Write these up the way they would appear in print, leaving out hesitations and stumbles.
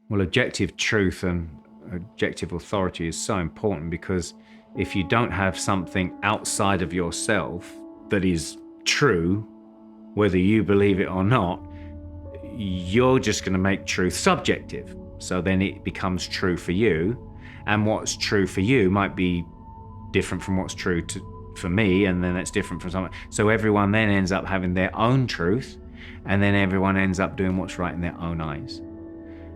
Well, objective truth and objective authority is so important, because if you don't have something outside of yourself that is true, whether you believe it or not, you're just going to make truth subjective. So then it becomes true for you, and what's true for you might be different from what's true for me, and then it's different from someone. So everyone then ends up having their own truth, and then everyone ends up doing what's right in their own eyes.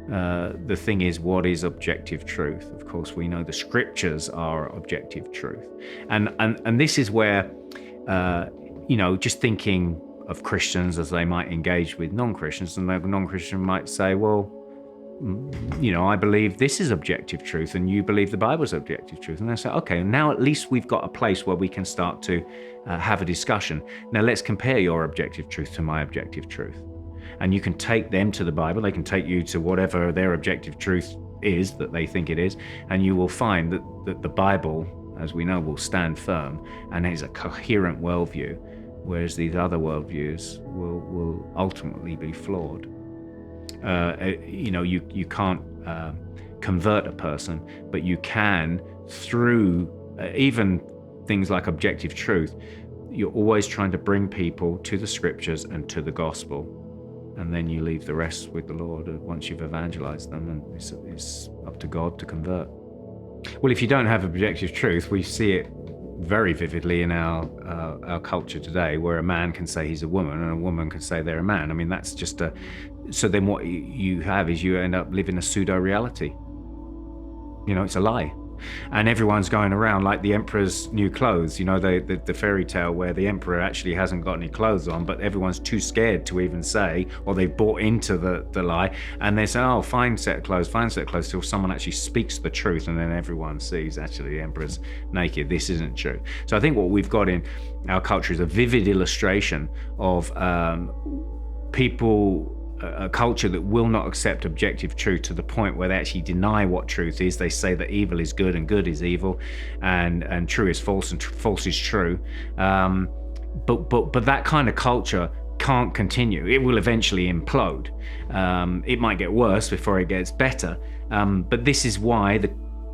The thing is, what is objective truth? Of course, we know the scriptures are objective truth, and this is where just thinking of Christians as they might engage with non-Christians, and the non-Christian might say, well, I believe this is objective truth, and you believe the Bible is objective truth. And they say, okay, now at least we've got a place where we can start to have a discussion. Now let's compare your objective truth to my objective truth. And you can take them to the Bible, they can take you to whatever their objective truth is that they think it is, and you will find that the Bible, as we know, will stand firm and is a coherent worldview, whereas these other worldviews will ultimately be flawed. You can't convert a person, but you can through even things like objective truth. You're always trying to bring people to the scriptures and to the gospel, and then you leave the rest with the Lord once you've evangelized them, and it's up to God to convert. Well, if you don't have objective truth, we see it very vividly in our culture today, where a man can say he's a woman and a woman can say they're a man. I mean, that's just so then what you have is you end up living a pseudo reality. It's a lie. And everyone's going around like the emperor's new clothes, the fairy tale where the emperor actually hasn't got any clothes on, but everyone's too scared to even say, or they've bought into the lie, and they say, oh, fine set of clothes, till someone actually speaks the truth, and then everyone sees actually the emperor's naked. This isn't true. So I think what we've got in our culture is a vivid illustration of a culture that will not accept objective truth, to the point where they actually deny what truth is. They say that evil is good and good is evil, and true is false and false is true. But that kind of culture can't continue. It will eventually implode. It might get worse before it gets better. But this is why the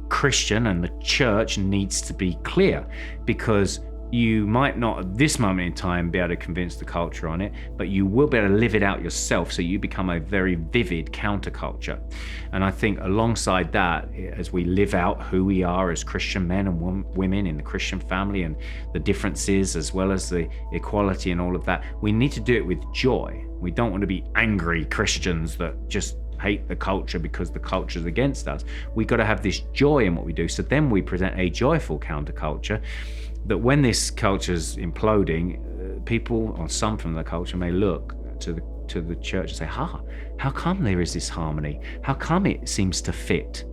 Christian and the church needs to be clear, because you might not at this moment in time be able to convince the culture on it, but you will be able to live it out yourself, so you become a very vivid counterculture. And I think alongside that, as we live out who we are as Christian men and women in the Christian family, and the differences as well as the equality and all of that, we need to do it with joy. We don't want to be angry Christians that just hate the culture because the culture's against us. We got to have this joy in what we do. So then we present a joyful counterculture, that when this culture's imploding, people, or some from the culture, may look to the church and say, how come there is this harmony? How come it seems to fit?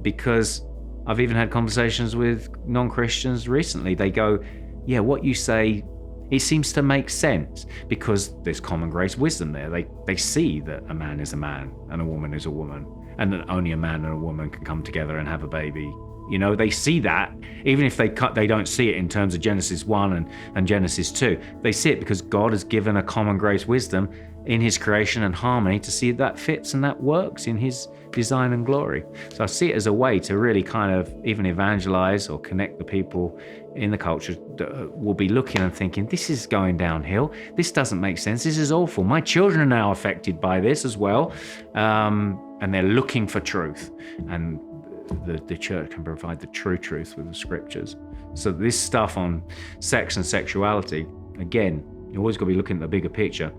Because I've even had conversations with non-Christians recently. They go, yeah, what you say, it seems to make sense, because there's common grace wisdom there. They see that a man is a man and a woman is a woman, and that only a man and a woman can come together and have a baby. They see that, even if they don't see it in terms of Genesis 1 and Genesis 2. They see it because God has given a common grace wisdom in his creation and harmony to see that fits and that works in his design and glory. So I see it as a way to really kind of even evangelize or connect the people in the culture that will be looking and thinking, this is going downhill. This doesn't make sense. This is awful. My children are now affected by this as well. And they're looking for truth. And the church can provide the true truth with the scriptures. So this stuff on sex and sexuality, again, you always got to be looking at the bigger picture.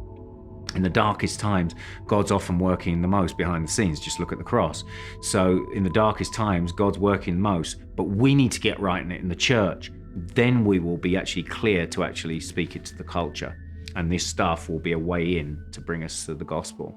In the darkest times, God's often working the most behind the scenes. Just look at the cross. So in the darkest times, God's working most, but we need to get right in it in the church. Then we will be actually clear to actually speak it to the culture. And this stuff will be a way in to bring us to the gospel.